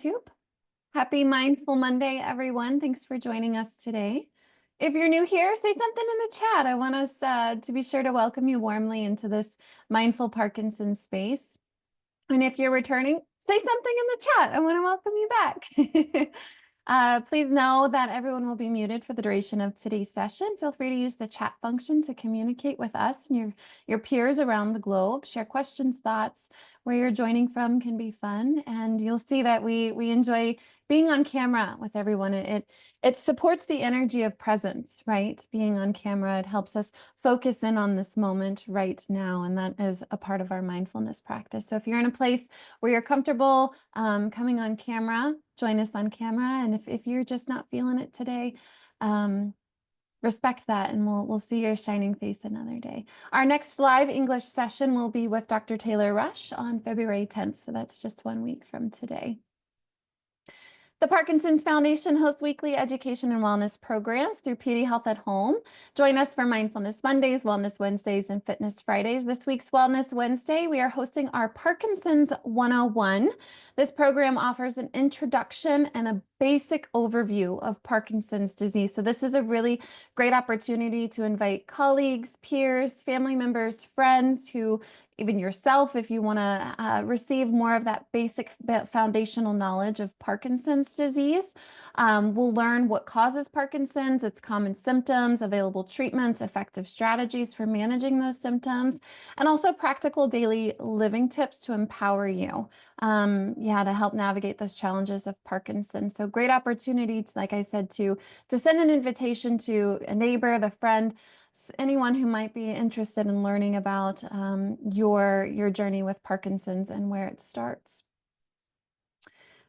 YouTube. Happy Mindful Monday, everyone. Thanks for joining us today. If you're new here, say something in the chat. I want us to be sure to welcome you warmly into this Mindful Parkinson space. And if you're returning, say something in the chat. I want to welcome you back. Please know that everyone will be muted for the duration of today's session. Feel free to use the chat function to communicate with us and your peers around the globe. Share questions, thoughts. Where you're joining from can be fun. And you'll see that we enjoy being on camera with everyone. It supports the energy of presence, right? Being on camera, it helps us focus in on this moment right now. And that is a part of our mindfulness practice. So if you're in a place where you're comfortable coming on camera, join us on camera. And if you're just not feeling it today, respect that, and we'll see your shining face another day. Our next live English session will be with Dr. Taylor Rush on February 10th. So that's just 1 week from today. The Parkinson's Foundation hosts weekly education and wellness programs through PD Health at Home. Join us for Mindfulness Mondays, Wellness Wednesdays, and Fitness Fridays. This week's Wellness Wednesday, we are hosting our Parkinson's 101. This program offers an introduction and a basic overview of Parkinson's disease. So this is a really great opportunity to invite colleagues, peers, family members, friends, who even yourself, if you want to receive more of that basic foundational knowledge of Parkinson's disease. We'll learn what causes Parkinson's, its common symptoms, available treatments, effective strategies for managing those symptoms, and also practical daily living tips to empower you, to help navigate those challenges of Parkinson's. So great opportunity, like I said, to send an invitation to a neighbor, the friend, anyone who might be interested in learning about your journey with Parkinson's and where it starts.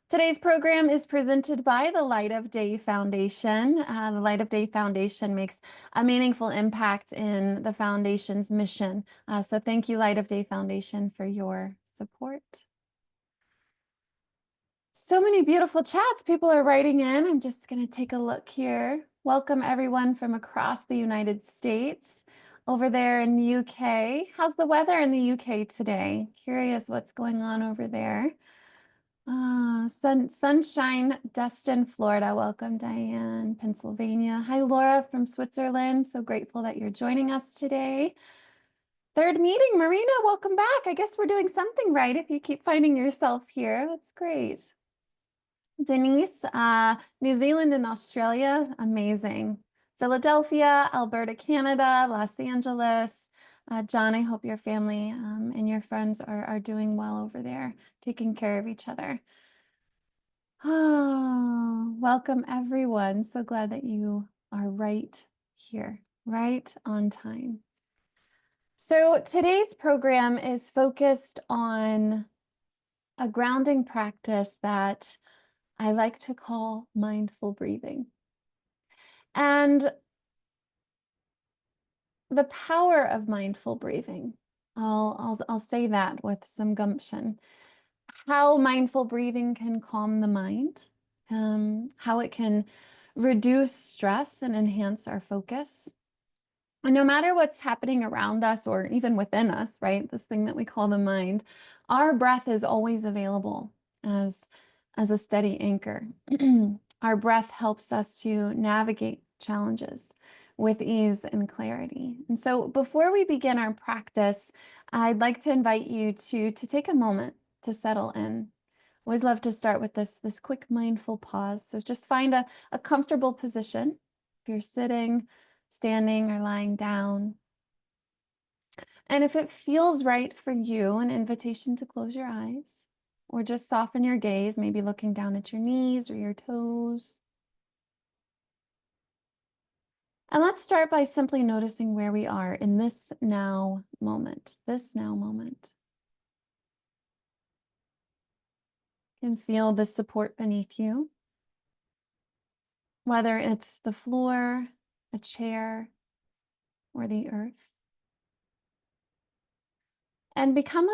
Today's program is presented by the Light of Day Foundation. The Light of Day Foundation makes a meaningful impact in the foundation's mission. So thank you, Light of Day Foundation, for your support. So many beautiful chats. People are writing in. I'm just going to take a look here. Welcome everyone from across the United States. Over there in the UK. How's the weather in the UK today? Curious what's going on over there. Sunshine, Destin, Florida. Welcome, Diane, Pennsylvania. Hi, Laura from Switzerland. So grateful that you're joining us today. Third meeting, Marina, welcome back. I guess we're doing something right if you keep finding yourself here. That's great. Denise, New Zealand and Australia, amazing. Philadelphia, Alberta, Canada, Los Angeles. John, I hope your family and your friends are doing well over there, taking care of each other. Oh, welcome everyone. So glad that you are right here, right on time. So today's program is focused on a grounding practice that I like to call mindful breathing. And the power of mindful breathing, I'll say that with some gumption. How mindful breathing can calm the mind, how it can reduce stress and enhance our focus. And no matter what's happening around us or even within us, right, this thing that we call the mind, our breath is always available as a steady anchor. Our breath helps us to navigate challenges with ease and clarity. And so before we begin our practice, I'd like to invite you to take a moment to settle in. Always love to start with this quick mindful pause. So just find a comfortable position. If you're sitting, standing, or lying down. And if it feels right for you, an invitation to close your eyes or just soften your gaze, maybe looking down at your knees or your toes. And let's start by simply noticing where we are in this now moment, You can feel the support beneath you, whether it's the floor, a chair, or the earth. And become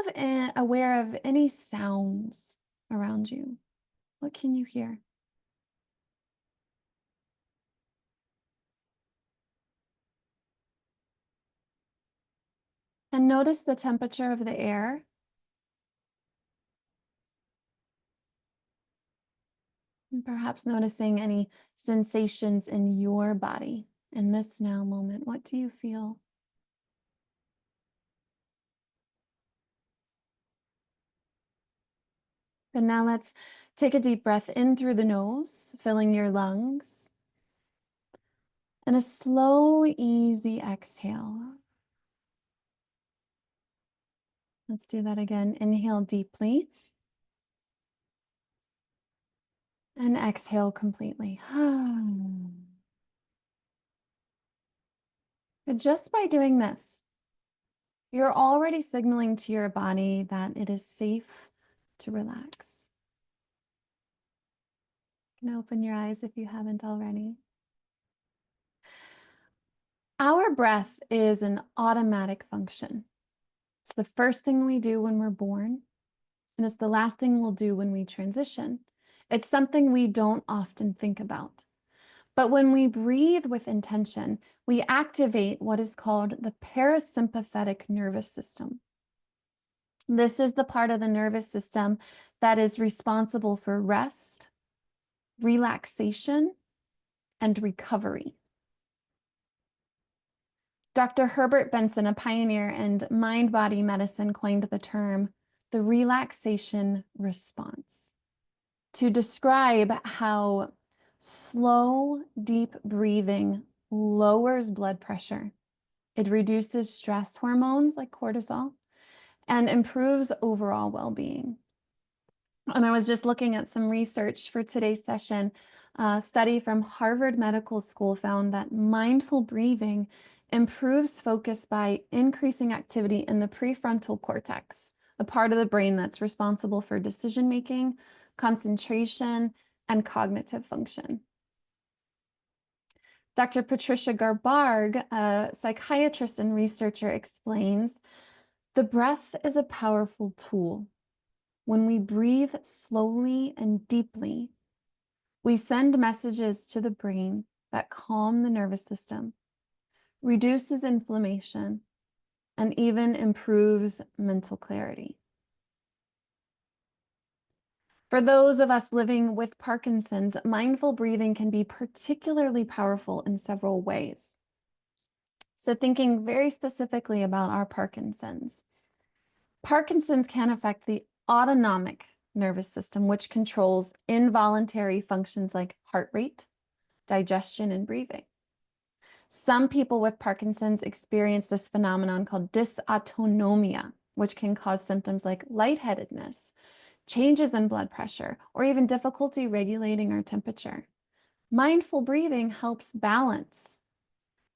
aware of any sounds around you. What can you hear? And notice the temperature of the air. And perhaps noticing any sensations in your body in this now moment. What do you feel? And now let's take a deep breath in through the nose, filling your lungs, and a slow, easy exhale. Let's do that again. Inhale deeply and exhale completely. But just by doing this, you're already signaling to your body that it is safe to relax. You can open your eyes if you haven't already. Our breath is an automatic function. It's the first thing we do when we're born, and it's the last thing we'll do when we transition. It's something we don't often think about. But when we breathe with intention, we activate what is called the parasympathetic nervous system. This is the part of the nervous system that is responsible for rest, relaxation, and recovery. Dr. Herbert Benson, a pioneer in mind-body medicine, coined the term the relaxation response to describe how slow, deep breathing lowers blood pressure. It reduces stress hormones like cortisol and improves overall well-being. And I was just looking at some research for today's session. A study from Harvard Medical School found that mindful breathing improves focus by increasing activity in the prefrontal cortex, the part of the brain that's responsible for decision-making, concentration, and cognitive function. Dr. Patricia Garbarg, a psychiatrist and researcher, explains, the breath is a powerful tool. When we breathe slowly and deeply, we send messages to the brain that calm the nervous system, reduces inflammation, and even improves mental clarity. For those of us living with Parkinson's, mindful breathing can be particularly powerful in several ways. So thinking very specifically about our Parkinson's can affect the autonomic nervous system, which controls involuntary functions like heart rate, digestion, and breathing. Some people with Parkinson's experience this phenomenon called dysautonomia, which can cause symptoms like lightheadedness, changes in blood pressure, or even difficulty regulating our temperature. Mindful breathing helps balance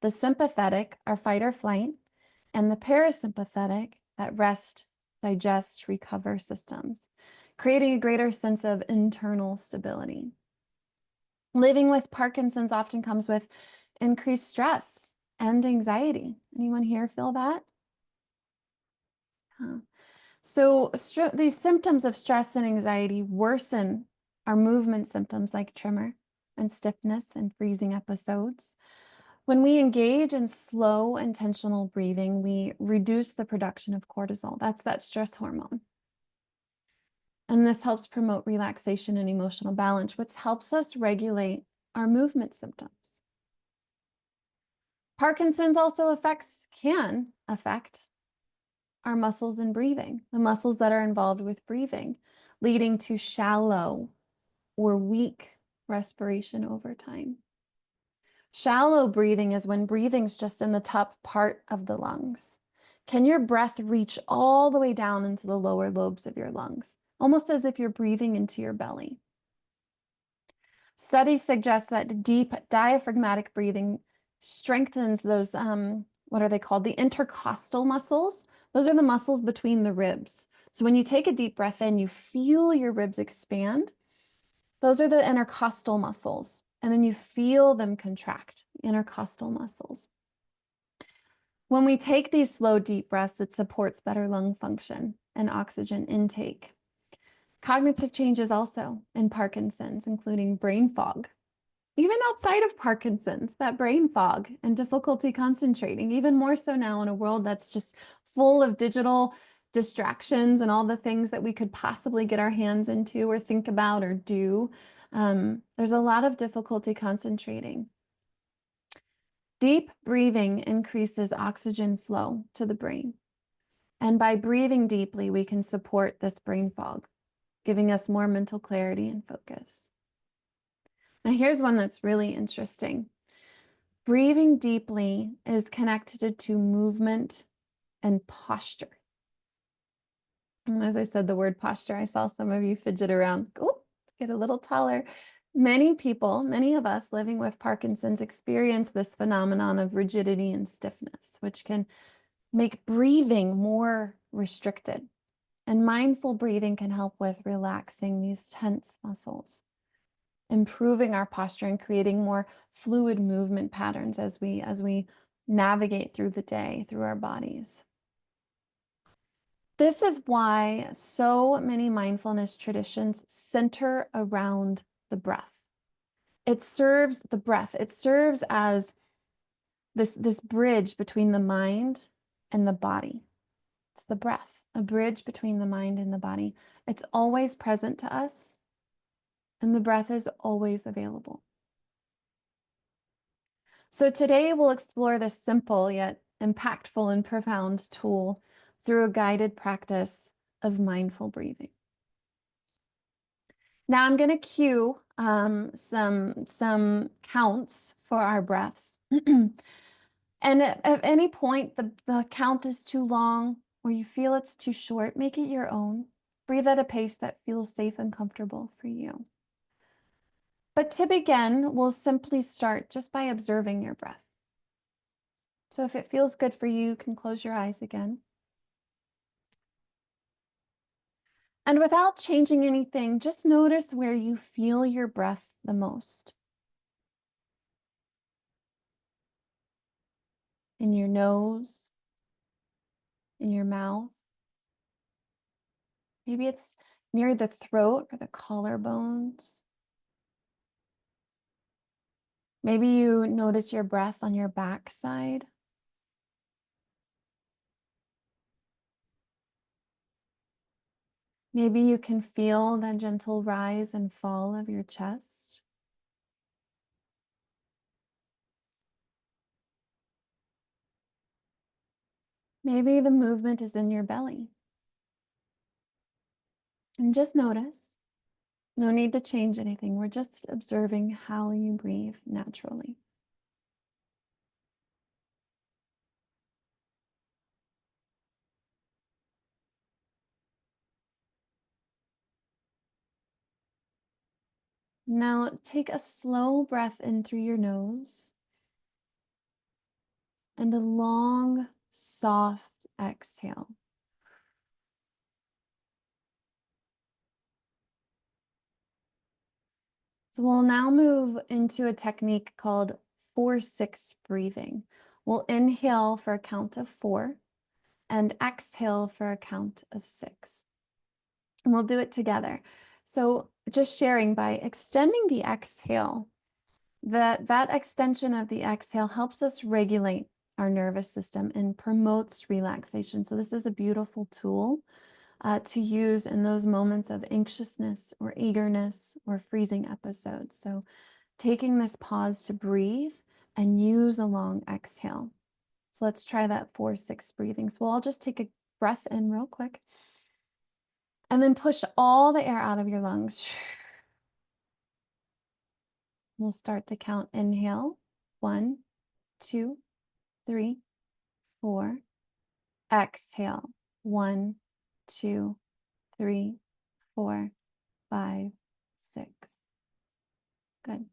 the sympathetic, our fight or flight, and the parasympathetic, that rest, digest, recover systems, creating a greater sense of internal stability. Living with Parkinson's often comes with increased stress and anxiety. Anyone here feel that? Huh. So these symptoms of stress and anxiety worsen our movement symptoms like tremor and stiffness and freezing episodes. When we engage in slow, intentional breathing, we reduce the production of cortisol. That's that stress hormone. And this helps promote relaxation and emotional balance, which helps us regulate our movement symptoms. Parkinson's also can affect our muscles and breathing, the muscles that are involved with breathing, leading to shallow or weak respiration over time. Shallow breathing is when breathing's just in the top part of the lungs. Can your breath reach all the way down into the lower lobes of your lungs, almost as if you're breathing into your belly? Studies suggest that deep diaphragmatic breathing strengthens those, what are they called? The intercostal muscles. Those are the muscles between the ribs. So when you take a deep breath in, you feel your ribs expand. Those are the intercostal muscles. And then you feel them contract, intercostal muscles. When we take these slow, deep breaths, it supports better lung function and oxygen intake. Cognitive changes also in Parkinson's, including brain fog. Even outside of Parkinson's, that brain fog and difficulty concentrating, even more so now in a world that's just full of digital distractions and all the things that we could possibly get our hands into or think about or do. There's a lot of difficulty concentrating. Deep breathing increases oxygen flow to the brain. And by breathing deeply, we can support this brain fog, giving us more mental clarity and focus. Now, here's one that's really interesting. Breathing deeply is connected to movement and posture. And as I said the word posture, I saw some of you fidget around. Oh, get a little taller. Many people, many of us living with Parkinson's experience this phenomenon of rigidity and stiffness, which can make breathing more restricted. And mindful breathing can help with relaxing these tense muscles, improving our posture and creating more fluid movement patterns as we navigate through the day, through our bodies. This is why so many mindfulness traditions center around the breath. It serves the breath. It serves as this bridge between the mind and the body. It's the breath, a bridge between the mind and the body. It's always present to us, and the breath is always available. So today we'll explore this simple yet impactful and profound tool through a guided practice of mindful breathing. Now I'm going to cue some counts for our breaths. And at any point the count is too long or you feel it's too short, make it your own. Breathe at a pace that feels safe and comfortable for you. But to begin, we'll simply start just by observing your breath. So if it feels good for you, you can close your eyes again. And without changing anything, just notice where you feel your breath the most. In your nose, in your mouth. Maybe it's near the throat or the collarbones. Maybe you notice your breath on your backside. Maybe you can feel the gentle rise and fall of your chest. Maybe the movement is in your belly. And just notice. No need to change anything. We're just observing how you breathe naturally. Now take a slow breath in through your nose and a long, soft exhale. So we'll now move into a technique called 4-6 breathing. We'll inhale for a count of 4 and exhale for a count of 6. And we'll do it together. So just sharing by extending the exhale, that extension of the exhale helps us regulate our nervous system and promotes relaxation. So this is a beautiful tool to use in those moments of anxiousness or eagerness or freezing episodes. So taking this pause to breathe and use a long exhale. So let's try that 4-6 breathing. So I'll just take a breath in real quick and then push all the air out of your lungs. We'll start the count. Inhale, 1, 2, 3, 4. Exhale, 1, 2, 3, 4, 5, 6. Good.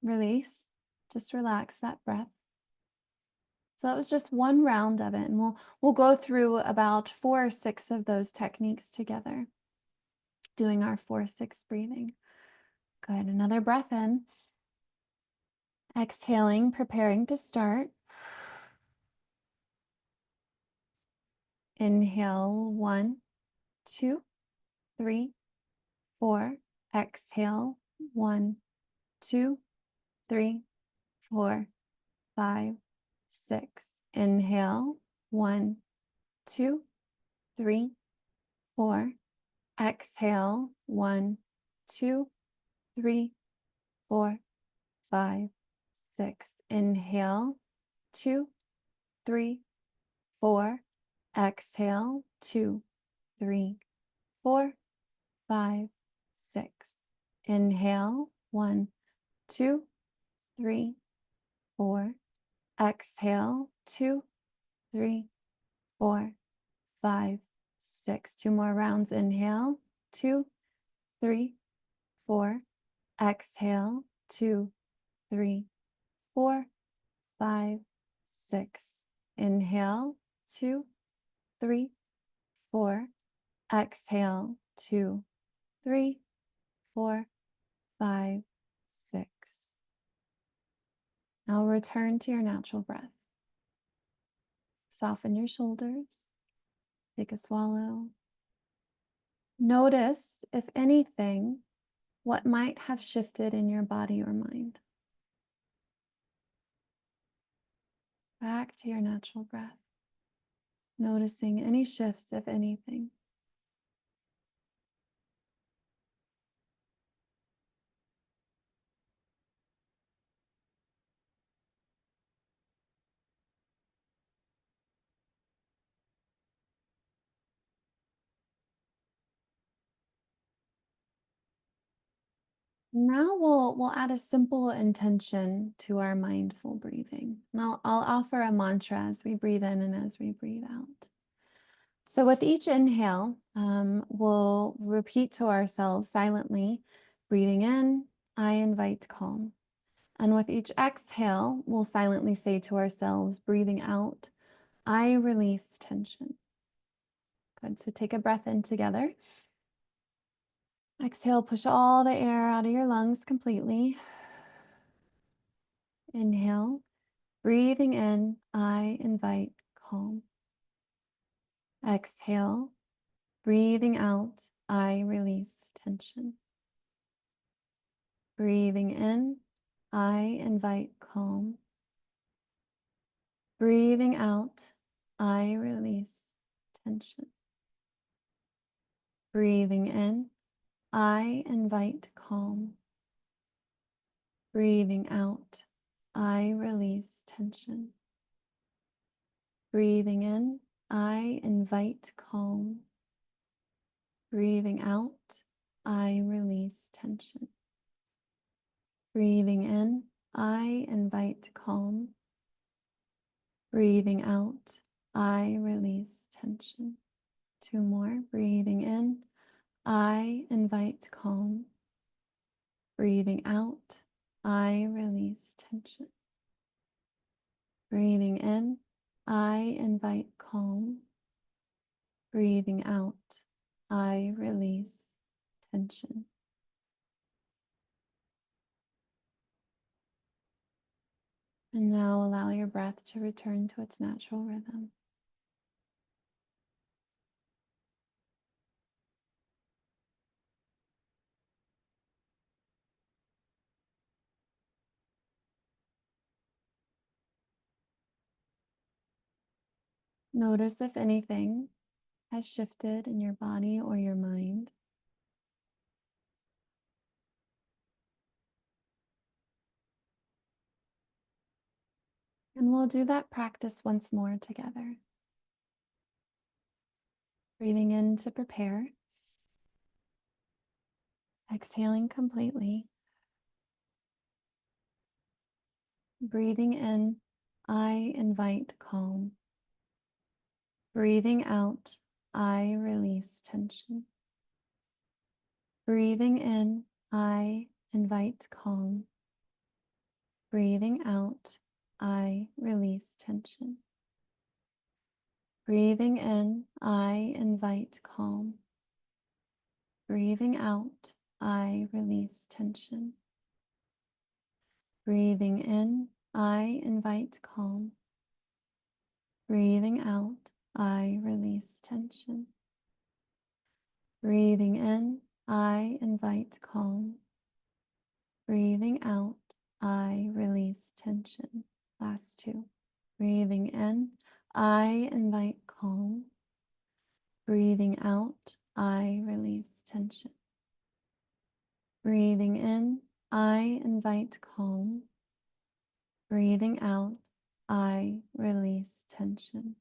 Release. Just relax that breath. So that was just one round of it, and we'll go through about 4 or 6 of those techniques together, doing our 4-6 breathing. Good. Another breath in. Exhaling, preparing to start. Inhale, 1, 2, 3, 4. Exhale, 1, 2, 3, 4, 5, 6. Inhale, 1, 2, 3, 4. Exhale, 1, 2, 3, 4, 5, 6. Inhale, 2, 3, 4. Exhale, 2, 3, 4, 5, 6. Inhale, 1, 2, 3, 4. Exhale, 2, 3, 4, 5, 6. 2 more rounds. Inhale, 2, 3, 4. Exhale, 2, 3, 4, 5, 6. Inhale, 2, 3, 4. Exhale, 2, 3, 4, 5, 6. Now return to your natural breath. Soften your shoulders. Take a swallow. Notice, if anything, what might have shifted in your body or mind. Back to your natural breath. Noticing any shifts, if anything. Now we'll add a simple intention to our mindful breathing. And I'll offer a mantra as we breathe in and as we breathe out. So with each inhale, we'll repeat to ourselves silently, breathing in, I invite calm. And with each exhale, we'll silently say to ourselves, breathing out, I release tension. Good. So take a breath in together. Exhale, push all the air out of your lungs completely. Inhale, breathing in, I invite calm. Exhale, breathing out, I release tension. Breathing in, I invite calm. Breathing out, I release tension. Breathing in, I invite calm. Breathing out, I release tension. Breathing in, I invite calm. Breathing out, I release tension. Breathing in, I invite calm. Breathing out, I release tension. 2 more. Breathing in, I invite calm. Breathing out, I release tension. Breathing in, I invite calm. Breathing out, I release tension. And now allow your breath to return to its natural rhythm. Notice if anything has shifted in your body or your mind. And we'll do that practice once more together. Breathing in to prepare. Exhaling completely. Breathing in, I invite calm. Breathing out, I release tension. Breathing in, I invite calm. Breathing out, I release tension. Breathing in, I invite calm. Breathing out, I release tension. Breathing in, I invite calm. Breathing out, I release tension. Breathing in, I invite calm. Breathing out, I release tension. Last 2. Breathing in, I invite calm. Breathing out, I release tension. Breathing in, I invite calm. Breathing out, I release tension.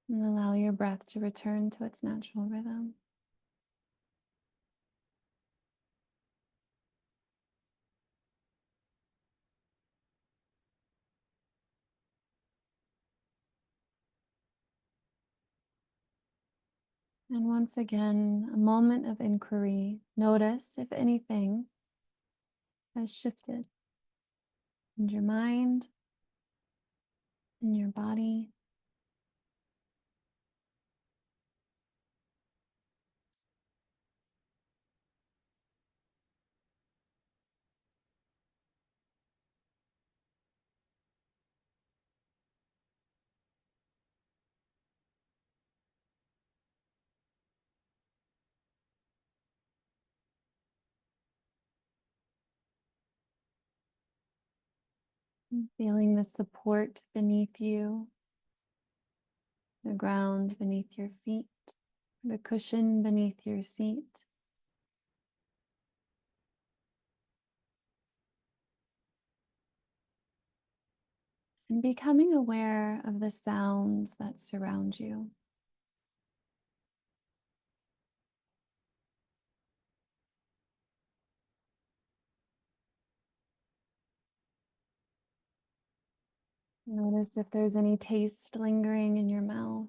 And allow your breath to return to its natural rhythm. And once again, a moment of inquiry. Notice if anything has shifted in your mind, in your body. Feeling the support beneath you, the ground beneath your feet, the cushion beneath your seat. And becoming aware of the sounds that surround you. Notice if there's any taste lingering in your mouth.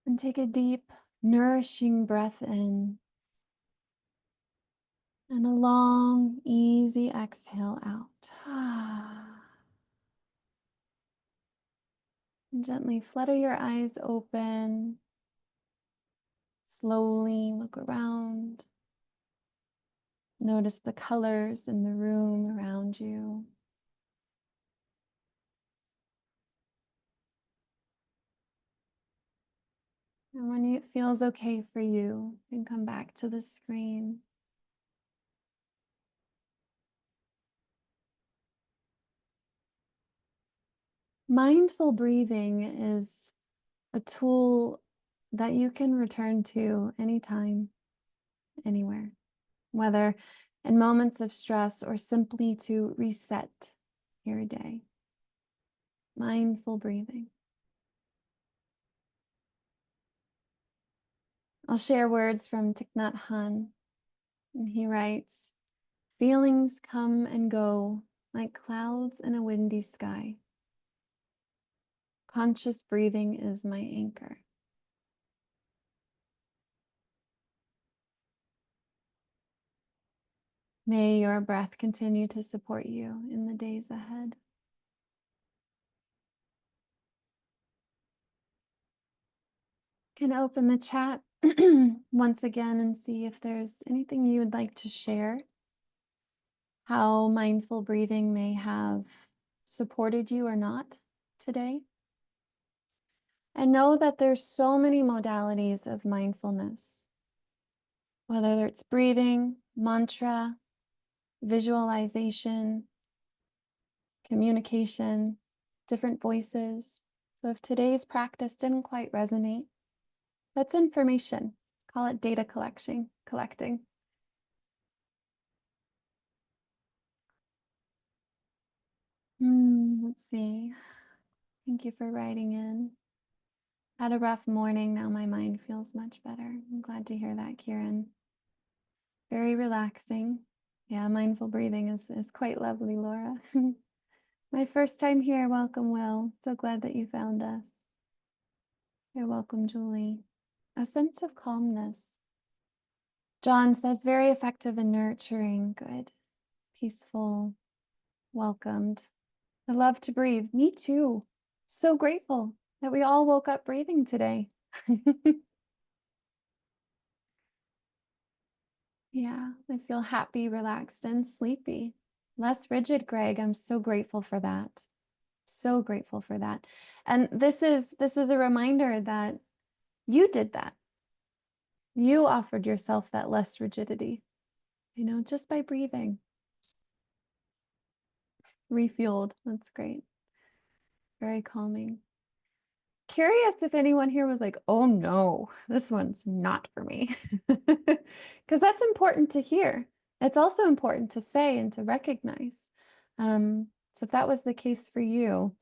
And take a deep, nourishing breath in. And a long, easy exhale out. And gently flutter your eyes open. Slowly look around. Notice the colors in the room around you. And when it feels okay for you, then come back to the screen. Mindful breathing is a tool that you can return to anytime, anywhere, whether in moments of stress or simply to reset your day. Mindful breathing. I'll share words from Thich Nhat Hanh, and he writes, "Feelings come and go like clouds in a windy sky. Conscious breathing is my anchor." May your breath continue to support you in the days ahead. Can open the chat once again and see if there's anything you would like to share, how mindful breathing may have supported you or not today. And know that there's so many modalities of mindfulness, whether it's breathing, mantra, visualization, communication, different voices. So if today's practice didn't quite resonate, that's information. Call it data collecting. Let's see. Thank you for writing in. Had a rough morning. Now my mind feels much better. I'm glad to hear that, Kieran. Very relaxing. Yeah, mindful breathing is quite lovely, Laura. My first time here. Welcome, Will. So glad that you found us. You're welcome, Julie. A sense of calmness. John says very effective and nurturing. Good. Peaceful. Welcomed. I love to breathe. Me too. So grateful that we all woke up breathing today. Yeah, I feel happy, relaxed, and sleepy. Less rigid, Greg. I'm so grateful for that. So grateful for that. And this is a reminder that you did that. You offered yourself that less rigidity, just by breathing. Refueled. That's great. Very calming. Curious if anyone here was like, oh no, this one's not for me. Because that's important to hear. It's also important to say and to recognize. So if that was the case for you,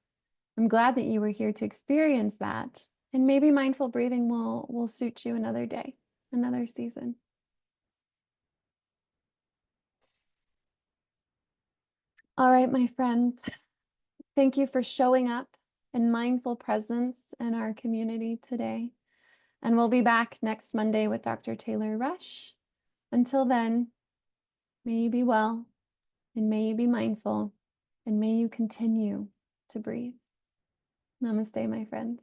I'm glad that you were here to experience that. And maybe mindful breathing will suit you another day, another season. All right, my friends, thank you for showing up in mindful presence in our community today. And we'll be back next Monday with Dr. Taylor Rush. Until then, may you be well, and may you be mindful, and may you continue to breathe. Namaste, my friends.